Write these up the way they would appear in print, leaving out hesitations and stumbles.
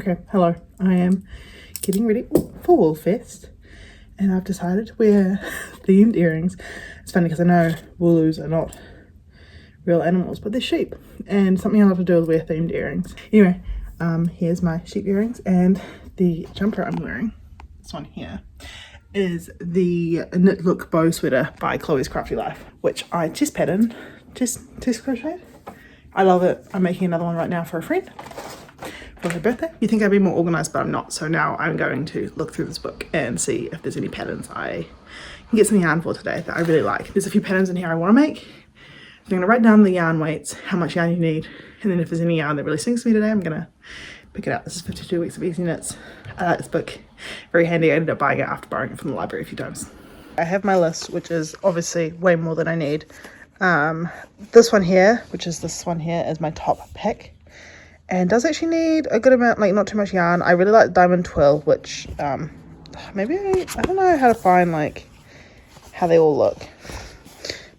Okay, hello. I am getting ready for Woolfest and I've decided to wear themed earrings. It's funny because I know wooloos are not real animals, but they're sheep, and something I love to do is wear themed earrings. Anyway, here's my sheep earrings, and the jumper I'm wearing, this one here, is the knit look bow sweater by Chloe's Crafty Life, which I test patterned, test crocheted. I love it. I'm making another one right now for a friend for her birthday. You think I'd be more organized, but I'm not. So now I'm going to look through this book and see if there's any patterns I can get some yarn for today that I really like. There's a few patterns in here I want to make. I'm going to write down the yarn weights, how much yarn you need, and then if there's any yarn that really sings to me today, I'm going to pick it up. This is 52 Weeks of Easy Knits. I like this book. Very handy. I ended up buying it after borrowing it from the library a few times. I have my list, which is obviously way more than I need. This one here, which is this one here, is my top pick. And does actually need a good amount, like not too much yarn. I really like Diamond Twill, which maybe I don't know how to find like how they all look.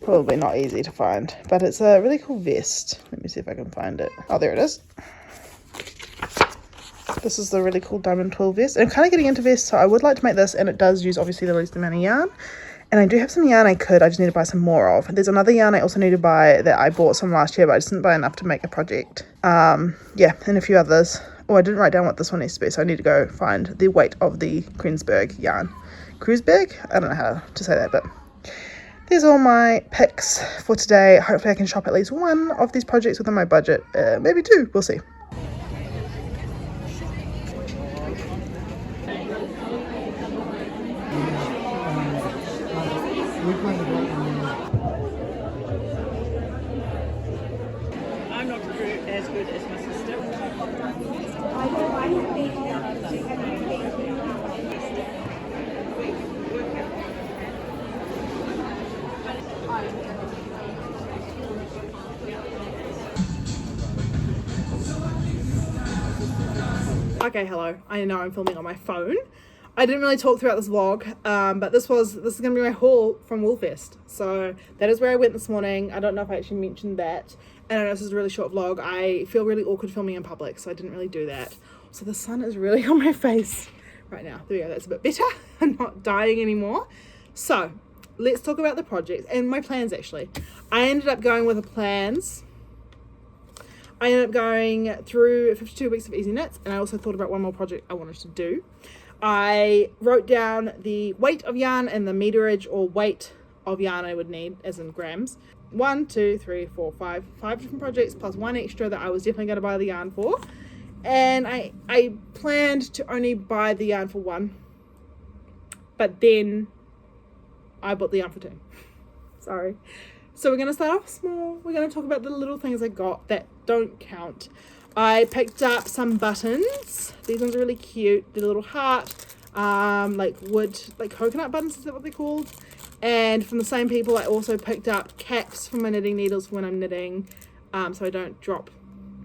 Probably not easy to find, but it's a really cool vest. Let me see if I can find it. Oh, there it is. This is the really cool Diamond Twill vest. And I'm kind of getting into vests, so I would like to make this, and it does use obviously the least amount of yarn. And I do have some yarn I just need to buy some more of. There's another yarn I also need to buy that I bought some last year, but I just didn't buy enough to make a project. Yeah, and a few others. Oh, I didn't write down what this one needs to be, so I need to go find the weight of the Kreuzberg yarn. Kreuzberg? I don't know how to say that, but there's all my picks for today. Hopefully I can shop at least one of these projects within my budget. Maybe two, we'll see. I'm not as good as my sister. Okay, hello. I know I'm filming on my phone. I didn't really talk throughout this vlog, but this is going to be my haul from Woolfest. So that is where I went this morning. I don't know if I actually mentioned that. And I know this is a really short vlog. I feel really awkward filming in public, so I didn't really do that. So the sun is really on my face right now. There we go. That's a bit better. I'm not dying anymore. So let's talk about the project and my plans, actually. I ended up going with the plans. I ended up going through 52 Weeks of Easy Knits, and I also thought about one more project I wanted to do. I wrote down the weight of yarn and the meterage or weight of yarn I would need, as in grams. 1, 2, 3, 4, 5 different projects plus one extra that I was definitely going to buy the yarn for. And I planned to only buy the yarn for one, but then I bought the yarn for two. Sorry. So we're going to start off small. We're going to talk about the little things I got that don't count. I picked up some buttons. These ones are really cute. They're a little heart, like wood, like coconut buttons, is that what they're called? And from the same people, I also picked up caps for my knitting needles when I'm knitting, so I don't drop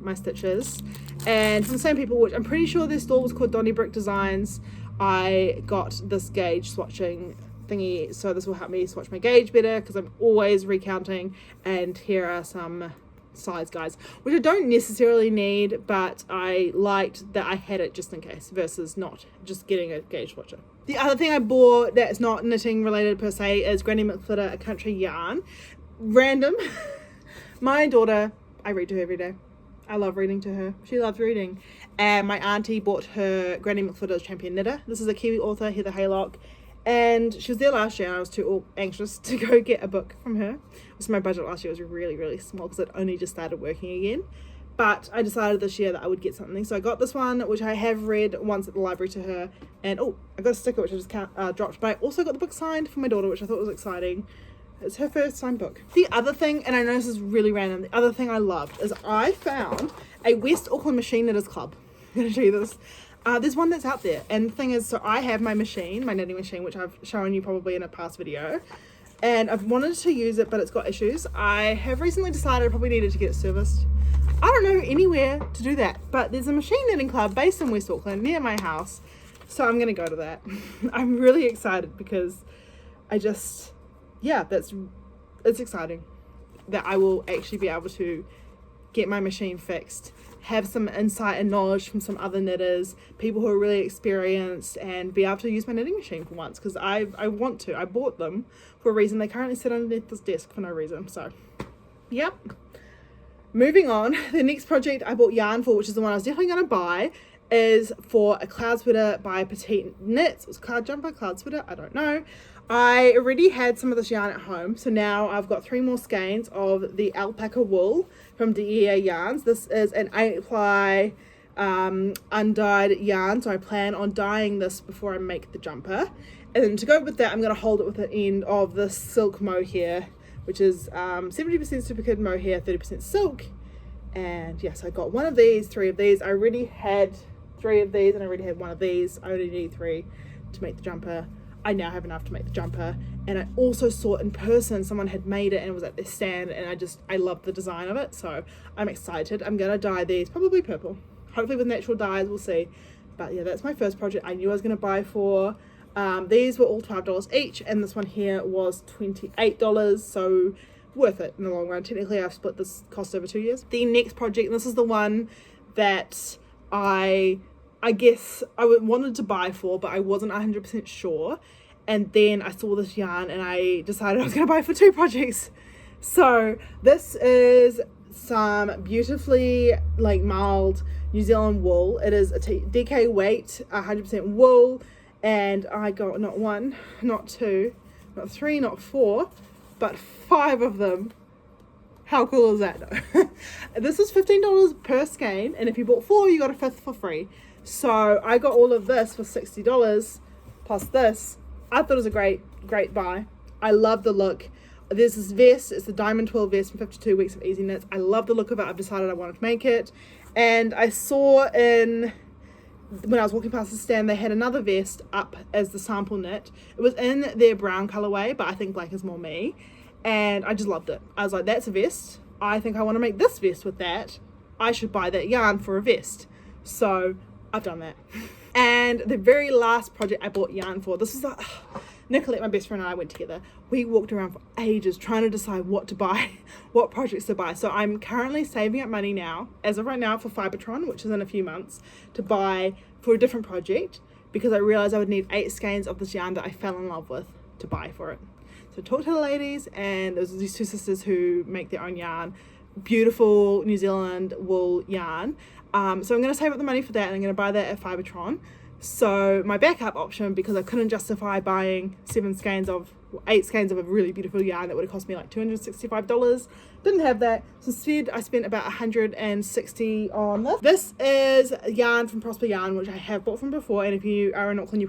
my stitches. And from the same people, which I'm pretty sure their store was called Donnybrook Designs, I got this gauge swatching thingy, so this will help me swatch my gauge better because I'm always recounting. And here are some size guides, which I don't necessarily need, but I liked that I had it just in case versus not just getting a gauge swatcher. The other thing I bought that's not knitting related per se is Granny McFlitter, a country yarn. Random. My daughter, I read to her every day. I love reading to her. She loves reading. And my auntie bought her Granny McFlitter's Champion Knitter. This is a Kiwi author, Heather Haylock. And she was there last year and I was too anxious to go get a book from her. So my budget last year was really, really small because I'd only just started working again. But I decided this year that I would get something. So I got this one, which I have read once at the library to her. And I got a sticker, which I just dropped. But I also got the book signed for my daughter, which I thought was exciting. It's her first signed book. The other thing, and I know this is really random, the other thing I loved is I found a West Auckland Machine Knitters Club. I'm going to show you this. There's one that's out there, and the thing is, so I have my machine, my knitting machine, which I've shown you probably in a past video, and I've wanted to use it, but it's got issues. I have recently decided I probably needed to get it serviced. I don't know anywhere to do that, but there's a machine knitting club based in West Auckland near my house, so I'm going to go to that. I'm really excited because it's exciting that I will actually be able to get my machine fixed, have some insight and knowledge from some other knitters, people who are really experienced, and be able to use my knitting machine for once, because I want to. I bought them for a reason. They currently sit underneath this desk for no reason. So yep. Moving on, the next project I bought yarn for, which is the one I was definitely going to buy, is for a cloud sweater by Petite Knits. It was cloud jumper, cloud sweater, I don't know. I already had some of this yarn at home, so now I've got 3 more skeins of the alpaca wool from DEA Yarns. This is an 8-ply undyed yarn, so I plan on dyeing this before I make the jumper. And then to go with that, I'm going to hold it with the end of this silk mohair, which is 70% super kid mohair, 30% silk. And yes, I got 1 of these, 3 of these. I already had 3 of these and I already had 1 of these. I only need 3 to make the jumper. I now have enough to make the jumper. And I also saw it in person, someone had made it and it was at their stand, and I love the design of it, so I'm excited. I'm gonna dye these probably purple, hopefully with natural dyes, we'll see. But yeah, that's my first project I knew I was gonna buy for. These were all $12 each, and this one here was $28, so worth it in the long run. Technically I've split this cost over 2 years. The next project, and this is the one that I guess I wanted to buy for, but I wasn't 100% sure. And then I saw this yarn and I decided I was going to buy it for 2 projects. So this is some beautifully like mild New Zealand wool. It is a DK weight, 100% wool. And I got not 1, not 2, not 3, not 4, but 5 of them. How cool is that? This is $15 per skein, and if you bought 4, you got a 5th for free. So I got all of this for $60 plus this. I thought it was a great buy. I love the look. There's this vest, it's the Diamond 12 vest from 52 Weeks of Easy Knits. I love the look of it. I've decided I wanted to make it. And I saw when I was walking past the stand, they had another vest up as the sample knit. It was in their brown colorway, but I think black is more me. And I just loved it. I was like, that's a vest. I think I want to make this vest with that. I should buy that yarn for a vest. So I've done that. And the very last project I bought yarn for, this is like, Nicolette, my best friend, and I went together. We walked around for ages trying to decide what to buy, what projects to buy. So I'm currently saving up money now, as of right now, for Fibre, which is in a few months, to buy for a different project, because I realized I would need 8 skeins of this yarn that I fell in love with to buy for it. So talk to the ladies, and there's these 2 sisters who make their own yarn, beautiful New Zealand wool yarn. So I'm going to save up the money for that, and I'm going to buy that at Fibre. So my backup option, because I couldn't justify buying 8 skeins of a really beautiful yarn that would have cost me like $265, didn't have that. So instead I spent about $160 on this. This is yarn from Prosper Yarn, which I have bought from before, and if you are in Auckland,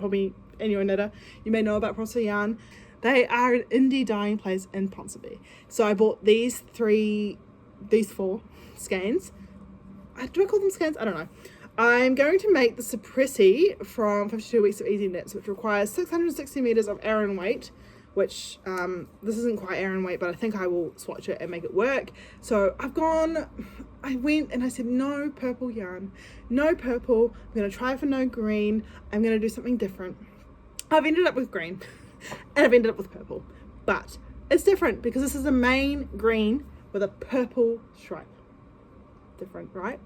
and you're a knitter, you may know about Prosper Yarn. They are an indie dyeing place in Ponsonby. So I bought these 4 skeins. Do I call them skeins? I don't know. I'm going to make the Suppressi from 52 Weeks of Easy Knits, which requires 660 meters of Aran weight, which this isn't quite Aran weight, but I think I will swatch it and make it work. So I went and I said, no purple yarn, no purple. I'm going to try for no green. I'm going to do something different. I've ended up with green and I've ended up with purple, but it's different because this is a main green with a purple stripe. Different, right?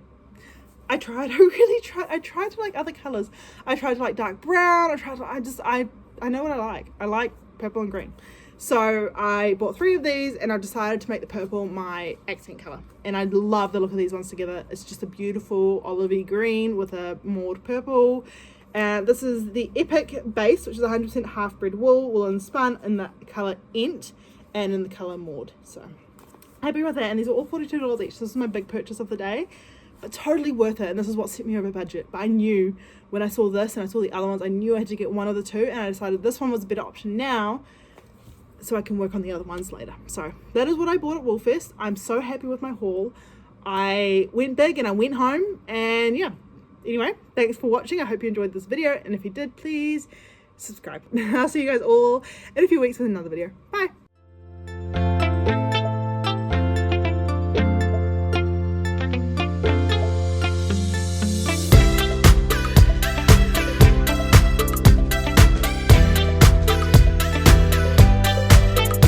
I tried to like other colors. I tried to like dark brown. I know what I like. I like purple and green. So I bought 3 of these, and I decided to make the purple my accent color. And I love the look of these ones together. It's just a beautiful olivey green with a mauve purple. And this is the Epic base, which is 100% half bred wool and spun in the color Ent and in the color Maud. So happy with that. And these are all $42 each. This is my big purchase of the day. But totally worth it, and this is what set me over budget. But I knew when I saw this and I saw the other ones, I knew I had to get one of the 2, and I decided this one was a better option now, so I can work on the other ones later. So that is what I bought at Woolfest. I'm so happy with my haul. I went big and I went home, and yeah. Anyway, thanks for watching. I hope you enjoyed this video, and if you did, please subscribe. I'll see you guys all in a few weeks with another video.